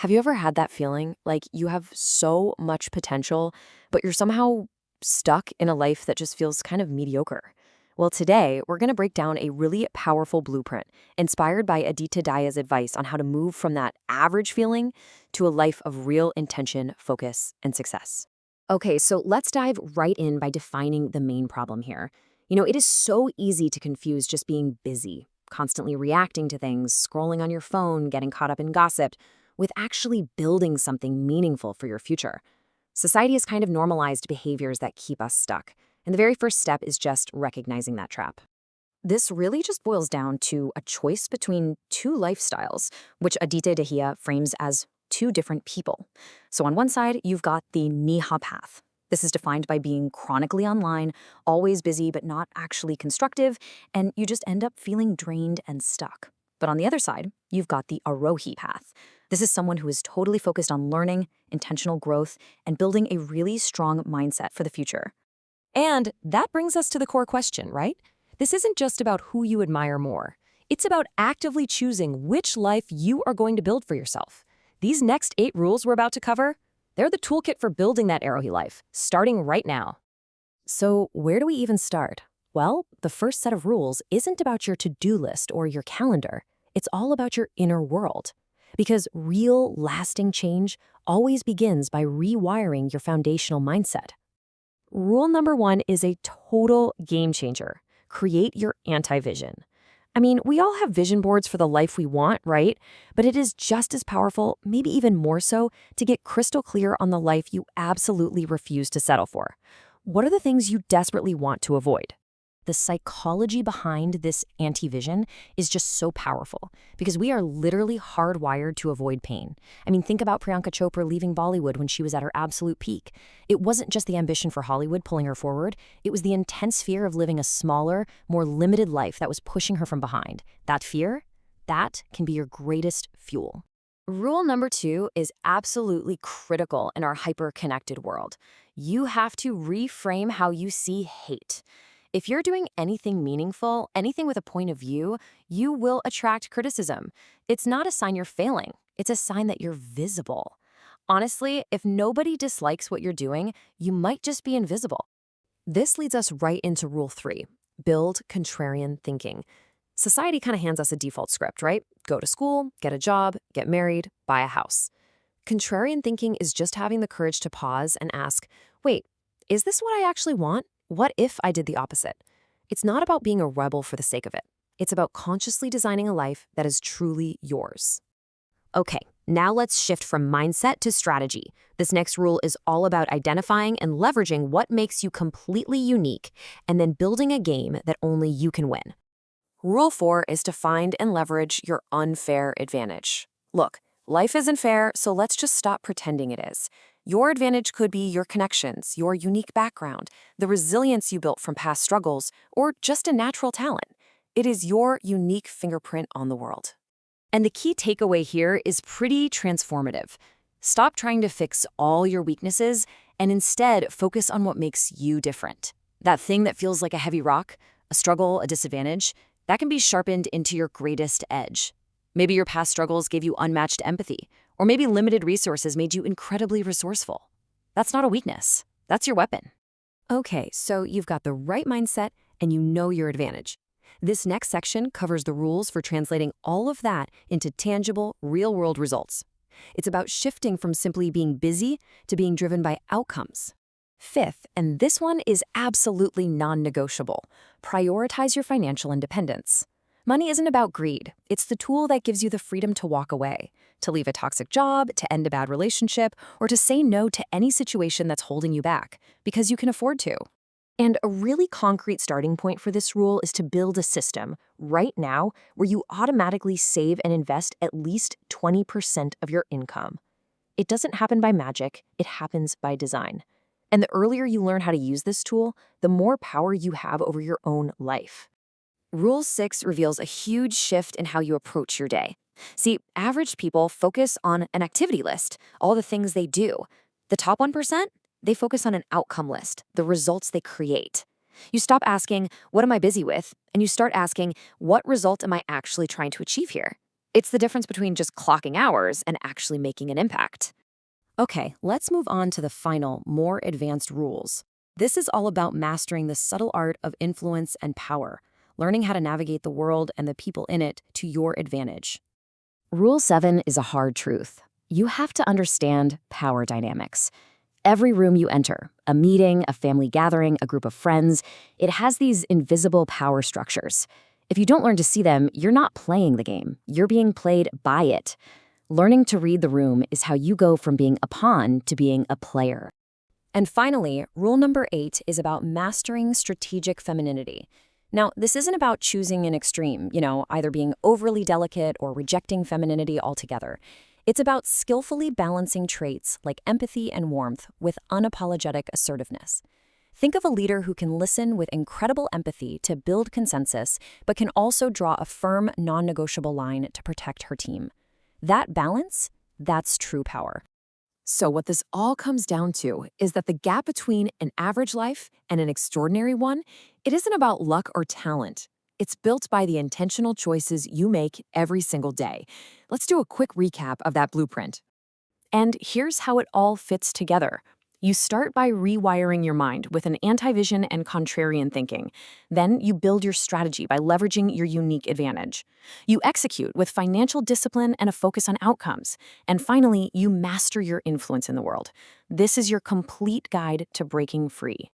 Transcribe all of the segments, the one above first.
Have you ever had that feeling like you have so much potential, but you're somehow stuck in a life that just feels kind of mediocre? Well, today we're going to break down a really powerful blueprint inspired by Aditya Daya's advice on how to move from that average feeling to a life of real intention, focus, and success. Okay, so let's dive right in by defining the main problem here. It is so easy to confuse just being busy, constantly reacting to things, scrolling on your phone, getting caught up in gossip, with actually building something meaningful for your future. Society has kind of normalized behaviors that keep us stuck, and the very first step is just recognizing that trap. This really just boils down to a choice between two lifestyles, which Aditya Dahya frames as two different people. So on one side, you've got the Niha path. This is defined by being chronically online, always busy but not actually constructive, and you just end up feeling drained and stuck. But on the other side, you've got the Arohi path. This is someone who is totally focused on learning, intentional growth, and building a really strong mindset for the future. And that brings us to the core question, right? This isn't just about who you admire more. It's about actively choosing which life you are going to build for yourself. These next 8 rules we're about to cover, they're the toolkit for building that Arohi life, starting right now. So, where do we even start? Well, the first set of rules isn't about your to-do list or your calendar. It's all about your inner world. Because real, lasting change always begins by rewiring your foundational mindset. Rule number 1 is a total game changer. Create your anti-vision. I mean, we all have vision boards for the life we want, right? But it is just as powerful, maybe even more so, to get crystal clear on the life you absolutely refuse to settle for. What are the things you desperately want to avoid? The psychology behind this anti-vision is just so powerful because we are literally hardwired to avoid pain. I mean, think about Priyanka Chopra leaving Bollywood when she was at her absolute peak. It wasn't just the ambition for Hollywood pulling her forward. It was the intense fear of living a smaller, more limited life that was pushing her from behind. That fear, that can be your greatest fuel. Rule number 2 is absolutely critical in our hyper-connected world. You have to reframe how you see hate. If you're doing anything meaningful, anything with a point of view, you will attract criticism. It's not a sign you're failing. It's a sign that you're visible. Honestly, if nobody dislikes what you're doing, you might just be invisible. This leads us right into rule 3, build contrarian thinking. Society kind of hands us a default script, right? Go to school, get a job, get married, buy a house. Contrarian thinking is just having the courage to pause and ask, wait, is this what I actually want? What if I did the opposite? It's not about being a rebel for the sake of it. It's about consciously designing a life that is truly yours. Okay, now let's shift from mindset to strategy. This next rule is all about identifying and leveraging what makes you completely unique and then building a game that only you can win. Rule 4 is to find and leverage your unfair advantage. Look, life isn't fair, so let's just stop pretending it is. Your advantage could be your connections, your unique background, the resilience you built from past struggles, or just a natural talent. It is your unique fingerprint on the world. And the key takeaway here is pretty transformative. Stop trying to fix all your weaknesses and instead focus on what makes you different. That thing that feels like a heavy rock, a struggle, a disadvantage, that can be sharpened into your greatest edge. Maybe your past struggles gave you unmatched empathy, or maybe limited resources made you incredibly resourceful. That's not a weakness. That's your weapon. Okay, so you've got the right mindset and you know your advantage. This next section covers the rules for translating all of that into tangible, real-world results. It's about shifting from simply being busy to being driven by outcomes. Fifth, and this one is absolutely non-negotiable, prioritize your financial independence. Money isn't about greed. It's the tool that gives you the freedom to walk away, to leave a toxic job, to end a bad relationship, or to say no to any situation that's holding you back, because you can afford to. And a really concrete starting point for this rule is to build a system right now where you automatically save and invest at least 20% of your income. It doesn't happen by magic, it happens by design. And the earlier you learn how to use this tool, the more power you have over your own life. Rule 6 reveals a huge shift in how you approach your day. See, average people focus on an activity list, all the things they do. The top 1%, they focus on an outcome list, the results they create. You stop asking, what am I busy with? And you start asking, what result am I actually trying to achieve here? It's the difference between just clocking hours and actually making an impact. Okay, let's move on to the final, more advanced rules. This is all about mastering the subtle art of influence and power, learning how to navigate the world and the people in it to your advantage. Rule 7 is a hard truth. You have to understand power dynamics. Every room you enter, a meeting, a family gathering, a group of friends, it has these invisible power structures. If you don't learn to see them, you're not playing the game. You're being played by it. Learning to read the room is how you go from being a pawn to being a player. And finally, rule number 8 is about mastering strategic femininity. Now, this isn't about choosing an extreme, either being overly delicate or rejecting femininity altogether. It's about skillfully balancing traits like empathy and warmth with unapologetic assertiveness. Think of a leader who can listen with incredible empathy to build consensus, but can also draw a firm, non-negotiable line to protect her team. That balance, that's true power. So what this all comes down to is that the gap between an average life and an extraordinary one, it isn't about luck or talent. It's built by the intentional choices you make every single day. Let's do a quick recap of that blueprint. And here's how it all fits together. You start by rewiring your mind with an anti-vision and contrarian thinking. Then you build your strategy by leveraging your unique advantage. You execute with financial discipline and a focus on outcomes. And finally, you master your influence in the world. This is your complete guide to breaking free.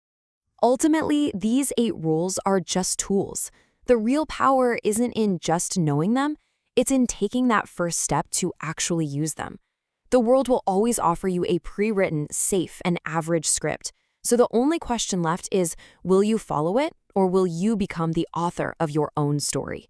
Ultimately, these 8 rules are just tools. The real power isn't in just knowing them, it's in taking that first step to actually use them. The world will always offer you a pre-written, safe, and average script. So the only question left is, will you follow it, or will you become the author of your own story?